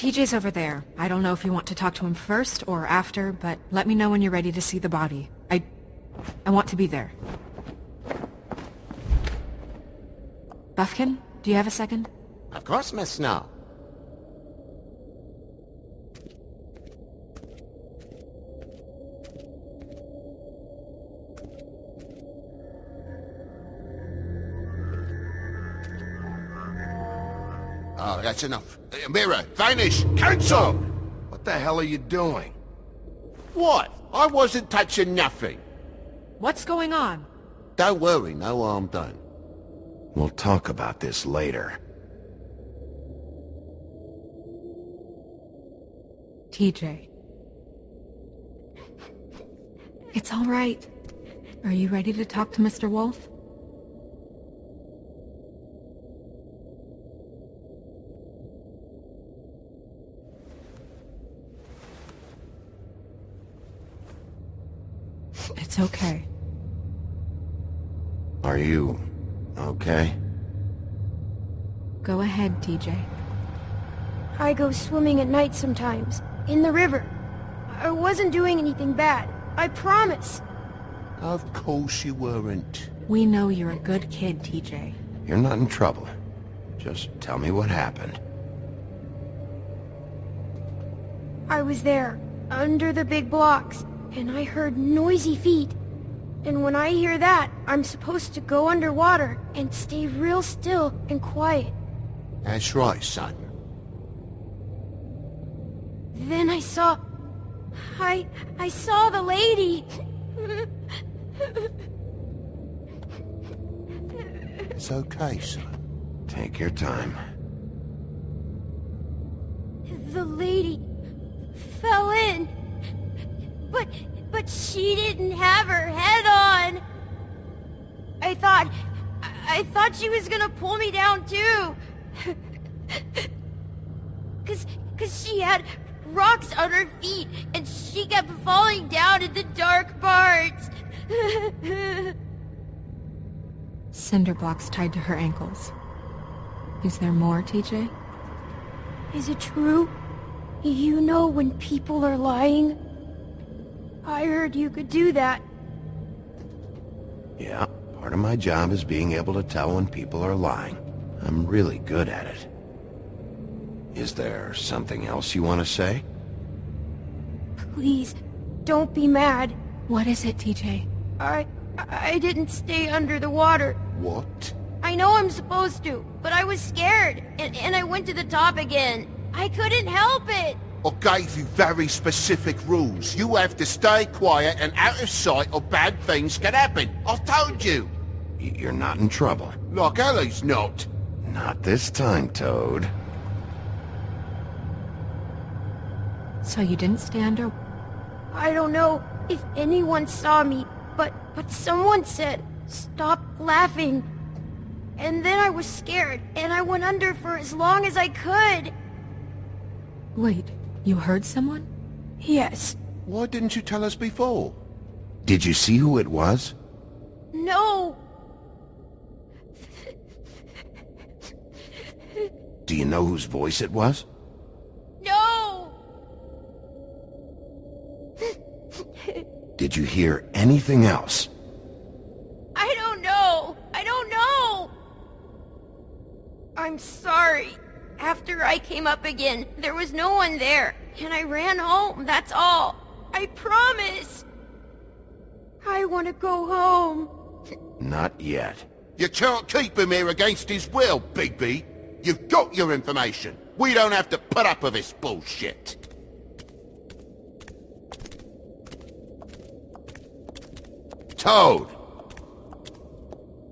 TJ's over there. I don't know if you want to talk to him first or after, but let me know when you're ready to see the body. I want to be there. Buffkin, do you have a second? Of course, Miss Snow. Oh, that's enough. Mira, vanish! Cancel! What the hell are you doing? What? I wasn't touching nothing. What's going on? Don't worry, no harm done. We'll talk about this later. TJ. It's all right. Are you ready to talk to Mr. Wolf? It's okay. Are you okay? Go ahead, TJ. I go swimming at night sometimes, in the river. I wasn't doing anything bad, I promise. Of course you weren't. We know you're a good kid, TJ. You're not in trouble. Just tell me what happened. I was there, under the big blocks, and I heard noisy feet. And when I hear that, I'm supposed to go underwater and stay real still and quiet. That's right, son. Then I saw... I saw the lady. It's okay, son. Take your time. The lady fell in. But she didn't have her head on. I thought she was gonna pull me down too. Cause she had rocks on her feet and she kept falling down in the dark parts. Cinder blocks tied to her ankles. Is there more, TJ? Is it true? You know when people are lying? I heard you could do that. Yeah, part of my job is being able to tell when people are lying. I'm really good at it. Is there something else you want to say? Please, don't be mad. What is it, TJ? I didn't stay under the water. What? I know I'm supposed to, but I was scared, and I went to the top again. I couldn't help it. I gave you very specific rules. You have to stay quiet and out of sight or bad things can happen. I told you. You're not in trouble. Like Ellie's not. Not this time, Toad. So you didn't stay under? I don't know if anyone saw me, but someone said, "Stop laughing." And then I was scared, and I went under for as long as I could. Wait, you heard someone? Yes. Why didn't you tell us before? Did you see who it was? No. Do you know whose voice it was? No. Did you hear anything else? I don't know. I don't know. I'm sorry. After I came up again, there was no one there, and I ran home, that's all. I promise. I want to go home. Not yet. You can't keep him here against his will, Bigby. You've got your information. We don't have to put up with this bullshit. Toad!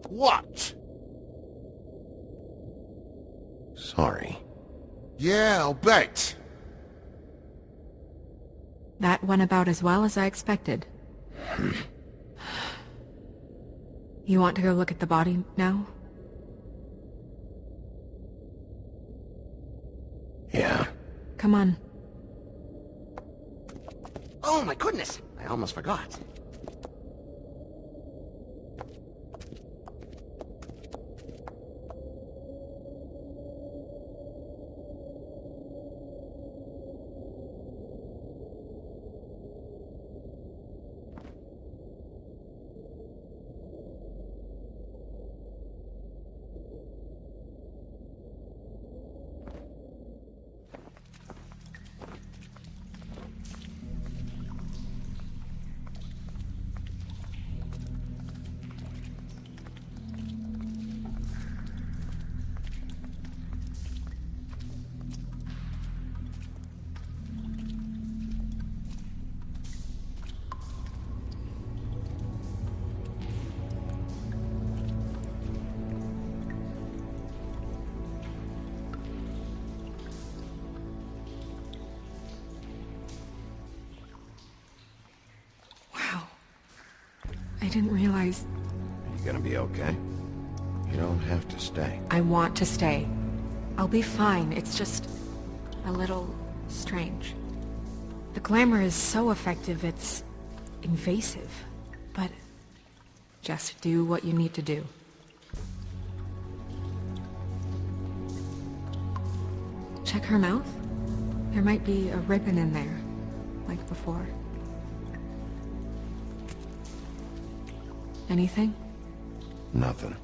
What? Sorry. Yeah, I'll bet. That went about as well as I expected. You want to go look at the body now? Yeah. Come on. Oh my goodness, I almost forgot. I didn't realize... Are you gonna be okay? You don't have to stay. I want to stay. I'll be fine. It's just... a little... strange. The glamour is so effective, it's... invasive. But... just do what you need to do. Check her mouth. There might be a ribbon in there, like before. Anything? Nothing.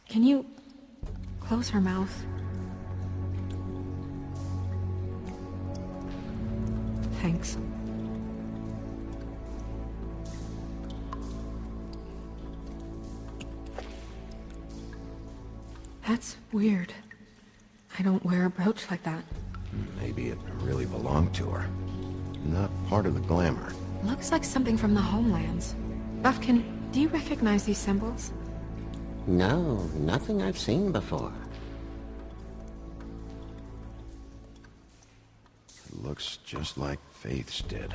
Can you close her mouth? Thanks. That's weird. I don't wear a brooch like that. Maybe it really belonged to her. Not part of the glamour. Looks like something from the homelands. Buffkin, do you recognize these symbols? No, nothing I've seen before. It looks just like Faith's did.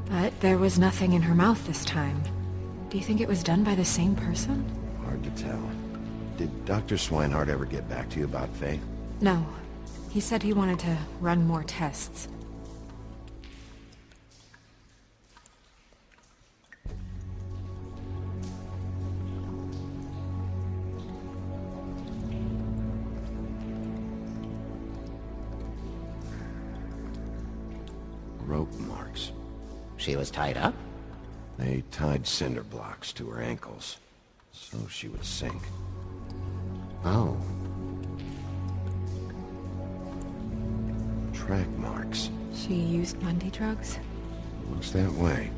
But there was nothing in her mouth this time. Do you think it was done by the same person? Hard to tell. Did Dr. Swinehart ever get back to you about Faith? No. He said he wanted to run more tests. Rope marks. She was tied up? They tied cinder blocks to her ankles, so she would sink. Oh. Track marks. She used Mundy drugs? Looks that way.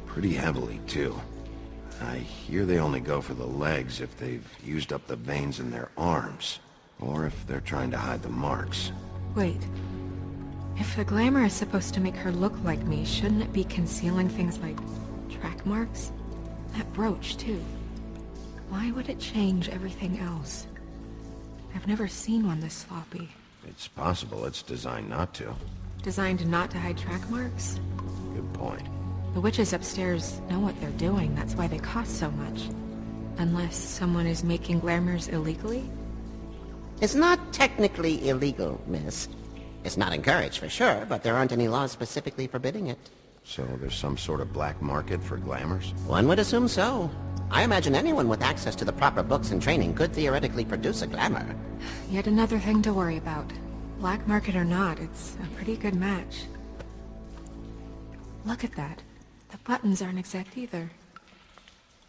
Pretty heavily, too. I hear they only go for the legs if they've used up the veins in their arms, or if they're trying to hide the marks. Wait. If the glamour is supposed to make her look like me, shouldn't it be concealing things like track marks? That brooch, too. Why would it change everything else? I've never seen one this sloppy. It's possible it's designed not to. Designed not to hide track marks? Good point. The witches upstairs know what they're doing, that's why they cost so much. Unless someone is making glamours illegally? It's not technically illegal, miss. It's not encouraged for sure, but there aren't any laws specifically forbidding it. So there's some sort of black market for glamours? One would assume so. I imagine anyone with access to the proper books and training could theoretically produce a glamour. Yet another thing to worry about. Black market or not, it's a pretty good match. Look at that. The buttons aren't exact either.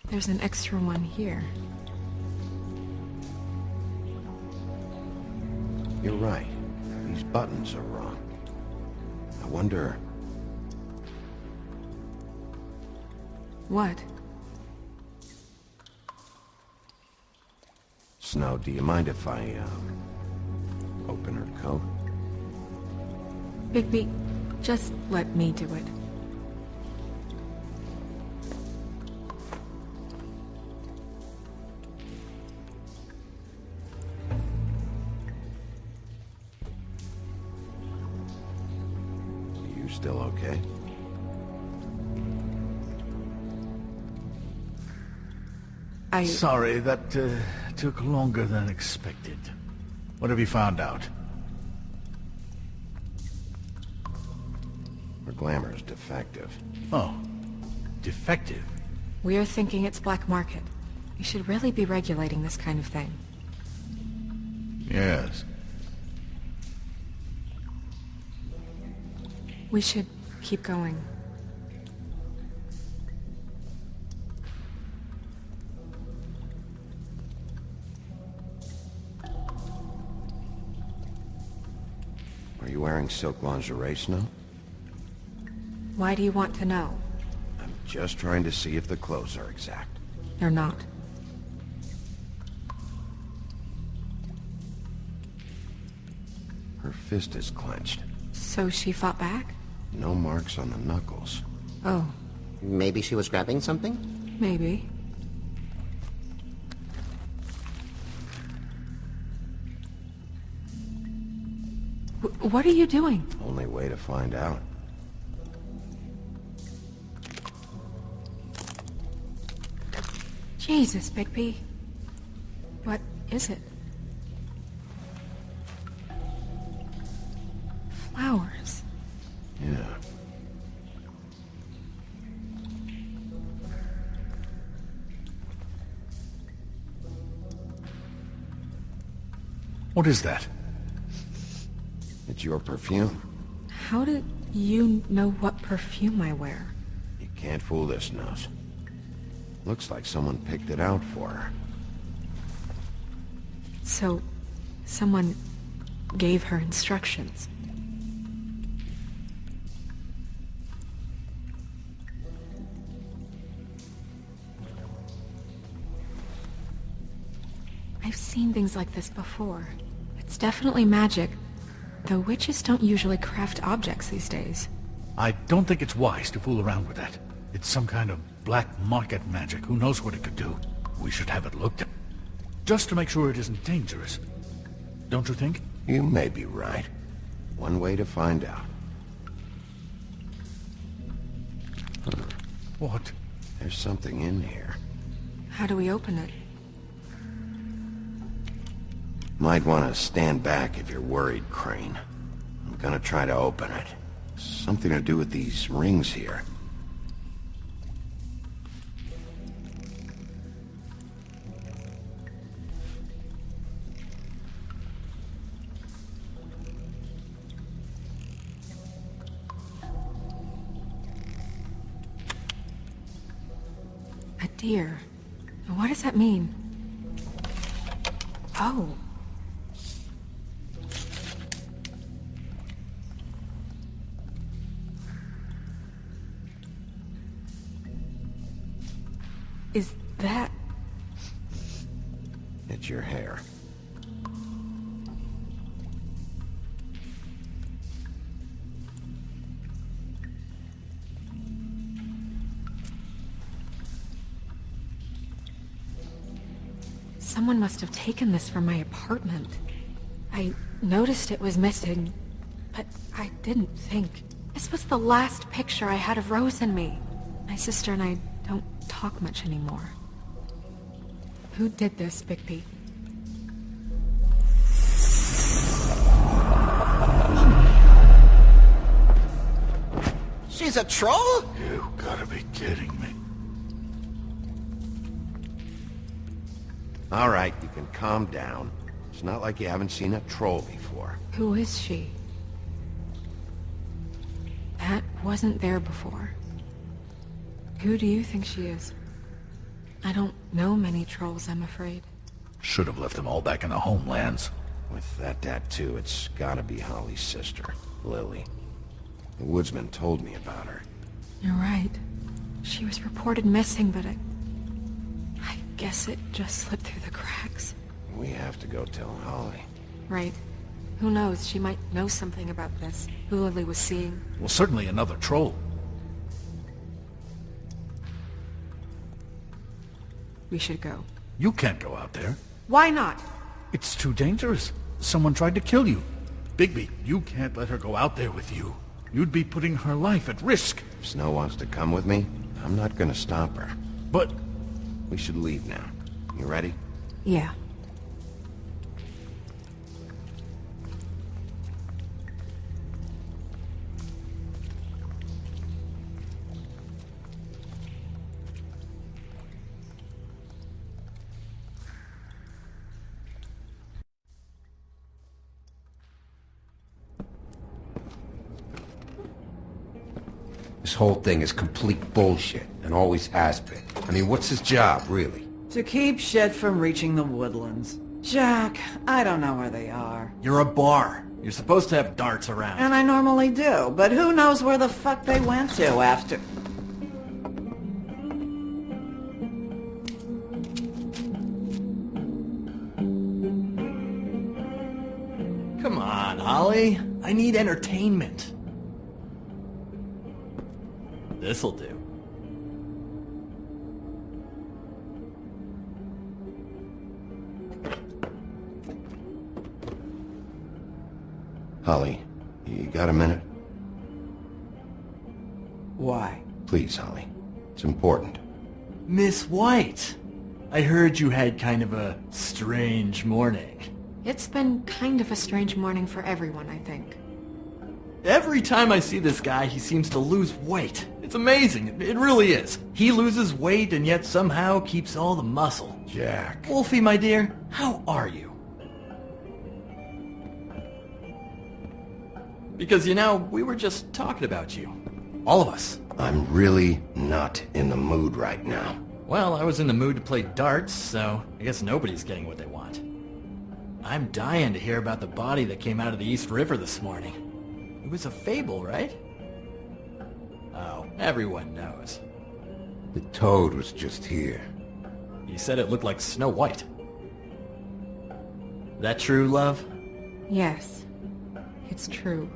There's an extra one here. You're right. These buttons are wrong. I wonder... What? Snow, do you mind if I, open her coat? Bigby, just let me do it. You still okay? Sorry, that took longer than expected. What have you found out? Her glamour's defective. Oh, defective. We're thinking it's black market. We should really be regulating this kind of thing. Yes. We should keep going. Are you wearing silk lingerie, Snow? Why do you want to know? I'm just trying to see if the clothes are exact. They're not. Her fist is clenched. So she fought back? No marks on the knuckles. Oh, Maybe she was grabbing something? maybe. What are you doing? Only way to find out. Jesus, Bigby. What is it? Flowers. Yeah. What is that? It's your perfume. How do you know what perfume I wear? You can't fool this nose. Looks like someone picked it out for her. So, someone gave her instructions. I've seen things like this before. It's definitely magic, though witches don't usually craft objects these days. I don't think it's wise to fool around with that. It's some kind of black market magic. Who knows what it could do? We should have it looked at. Just to make sure it isn't dangerous. Don't you think? You may be right. One way to find out. What? There's something in here. How do we open it? Might want to stand back if you're worried, Crane. I'm gonna try to open it. Something to do with these rings here. A deer. What does that mean? Oh. Is that... It's your hair. Someone must have taken this from my apartment. I noticed it was missing, but I didn't think. This was the last picture I had of Rose and me. My sister and I don't talk much anymore. Who did this, Bigby? She's a troll? You gotta be kidding me. All right, you can calm down. It's not like you haven't seen a troll before. Who is she? That wasn't there before. Who do you think she is? I don't know many trolls, I'm afraid. Should have left them all back in the homelands. With that tattoo, it's gotta be Holly's sister, Lily. The woodsman told me about her. You're right. She was reported missing, but I guess it just slipped through the cracks. We have to go tell Holly. Right. Who knows, she might know something about this. Who Lily was seeing. Well, certainly another troll. We should go. You can't go out there. Why not? It's too dangerous. Someone tried to kill you. Bigby, you can't let her go out there with you. You'd be putting her life at risk. If Snow wants to come with me, I'm not gonna stop her. But... We should leave now. You ready? Yeah. This whole thing is complete bullshit, and always has been. I mean, what's his job, really? To keep shit from reaching the woodlands. Jack, I don't know where they are. You're a bar. You're supposed to have darts around. And I normally do, but who knows where the fuck they went to after... Come on, Holly. I need entertainment. This'll do. Holly, you got a minute? Why? Please, Holly. It's important. Miss White. I heard you had kind of a strange morning. It's been kind of a strange morning for everyone, I think. Every time I see this guy, he seems to lose weight. It's amazing. It really is. He loses weight and yet somehow keeps all the muscle. Jack. Wolfie, my dear, how are you? Because, you know, we were just talking about you. All of us. I'm really not in the mood right now. Well, I was in the mood to play darts, so I guess nobody's getting what they want. I'm dying to hear about the body that came out of the East River this morning. It was a fable, right? Oh, everyone knows. The toad was just here. You said it looked like Snow White. That true, love? Yes, it's true.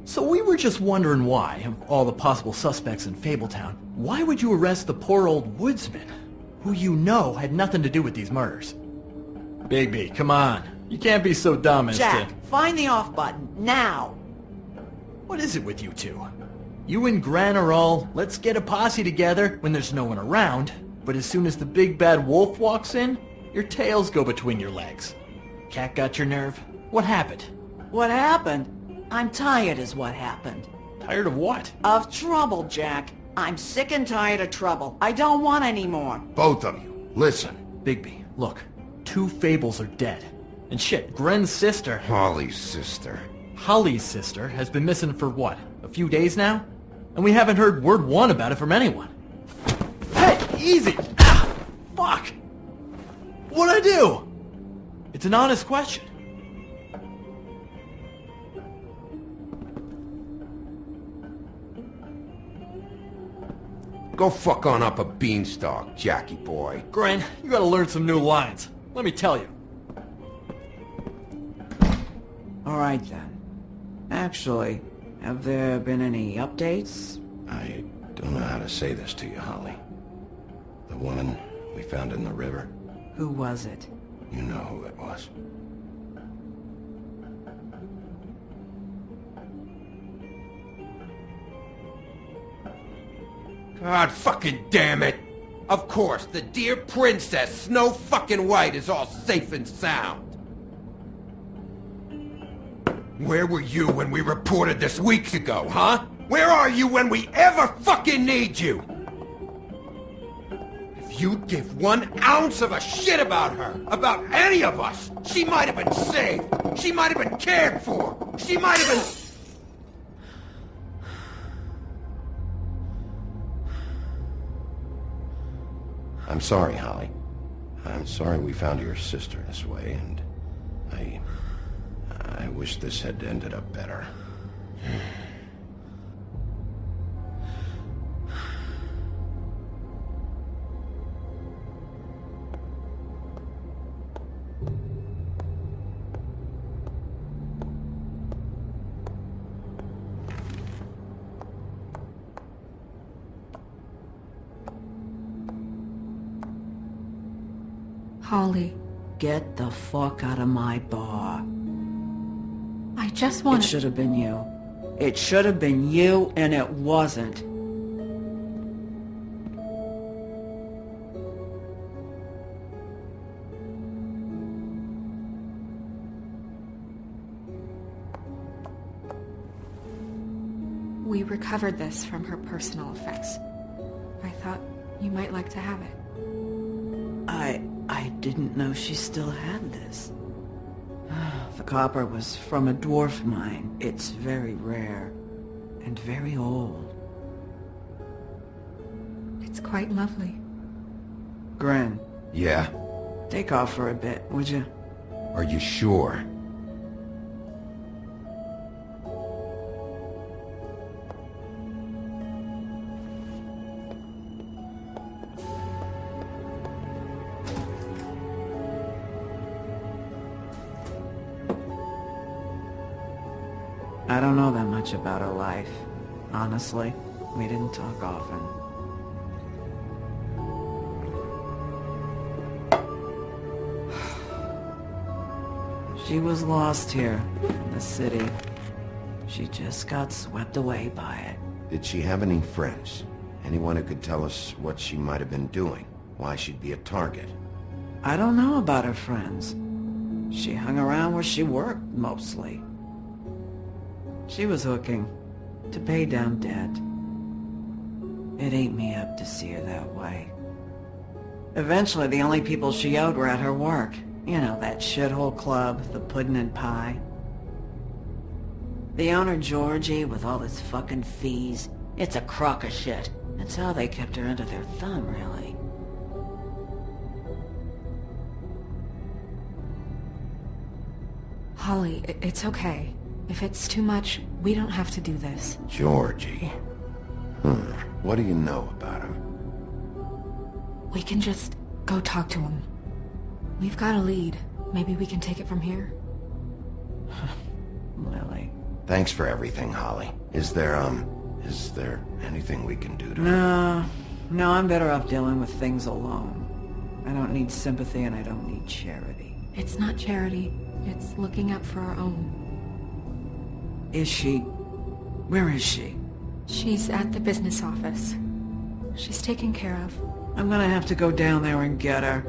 So we were just wondering why, of all the possible suspects in Fabletown, why would you arrest the poor old woodsman, who you know had nothing to do with these murders? Bigby, come on. You can't be so dumb as Jack, to... find the off button, now! What is it with you two? You and Gran are all, let's get a posse together when there's no one around, but as soon as the big bad wolf walks in, your tails go between your legs. Cat got your nerve? What happened? What happened? I'm tired is what happened. Tired of what? Of trouble, Jack. I'm sick and tired of trouble. I don't want any more. Both of you, listen. Bigby, look. 2 fables are dead. And shit, Gren's sister... Holly's sister. Holly's sister has been missing for what? A few days now? And we haven't heard word one about it from anyone. Hey, easy! Ah, fuck! What'd I do? It's an honest question. Go fuck on up a beanstalk, Jackie boy. Gren, you gotta learn some new lines. Let me tell you. All right, then. Actually, have there been any updates? I don't know how to say this to you, Holly. The woman we found in the river, Who was it? you know who it was. God fucking damn it! Of course, the dear princess, Snow fucking White, is all safe and sound. Where were you when we reported this weeks ago, huh? Where are you when we ever fucking need you? If you'd give 1 ounce of a shit about her, about any of us, she might have been saved. She might have been cared for. She might have been... I'm sorry, Holly. I'm sorry we found your sister this way, and I wish this had ended up better. Holly, Get the fuck out of my bar. I just It want should have been you. It should have been you, and it wasn't. We recovered this from her personal effects. I thought you might like to have it. I didn't know she still had this. The copper was from a dwarf mine. It's very rare and very old. It's quite lovely. Gren, Yeah? take off for a bit, would you? Are you sure? I don't know that much about her life. Honestly, we didn't talk often. She was lost here in the city. She just got swept away by it. Did she have any friends? Anyone who could tell us what she might have been doing? Why she'd be a target? I don't know about her friends. She hung around where she worked, mostly. She was hooking to pay down debt. It ate me up to see her that way. Eventually, the only people she owed were at her work. You know, that shithole club, the Puddin' and Pie. The owner, Georgie, with all his fucking fees, it's a crock of shit. That's how they kept her under their thumb, really. Holly, it's okay. If it's too much, we don't have to do this. Georgie. What do you know about him? We can just go talk to him. We've got a lead. Maybe we can take it from here. Lily. Thanks for everything, Holly. Is there anything we can do to... No, I'm better off dealing with things alone. I don't need sympathy and I don't need charity. It's not charity. It's looking out for our own. Is she... Where is she? She's at the business office. She's taken care of. I'm gonna have to go down there and get her.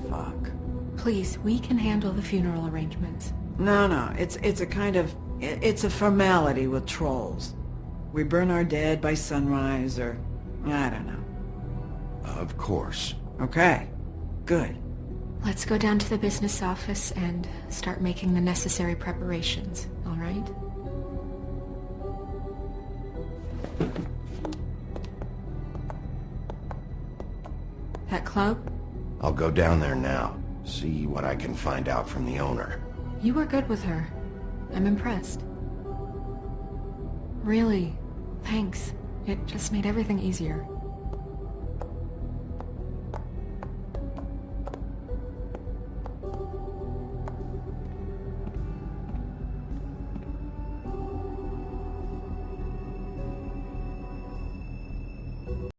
Fuck. Please, we can handle the funeral arrangements. No, it's a kind of... It's a formality with trolls. We burn our dead by sunrise, or... I don't know. Of course. Okay. Good. Let's go down to the business office and start making the necessary preparations, all right? That club? I'll go down there now. See what I can find out from the owner. You were good with her. I'm impressed. Really, thanks. It just made everything easier.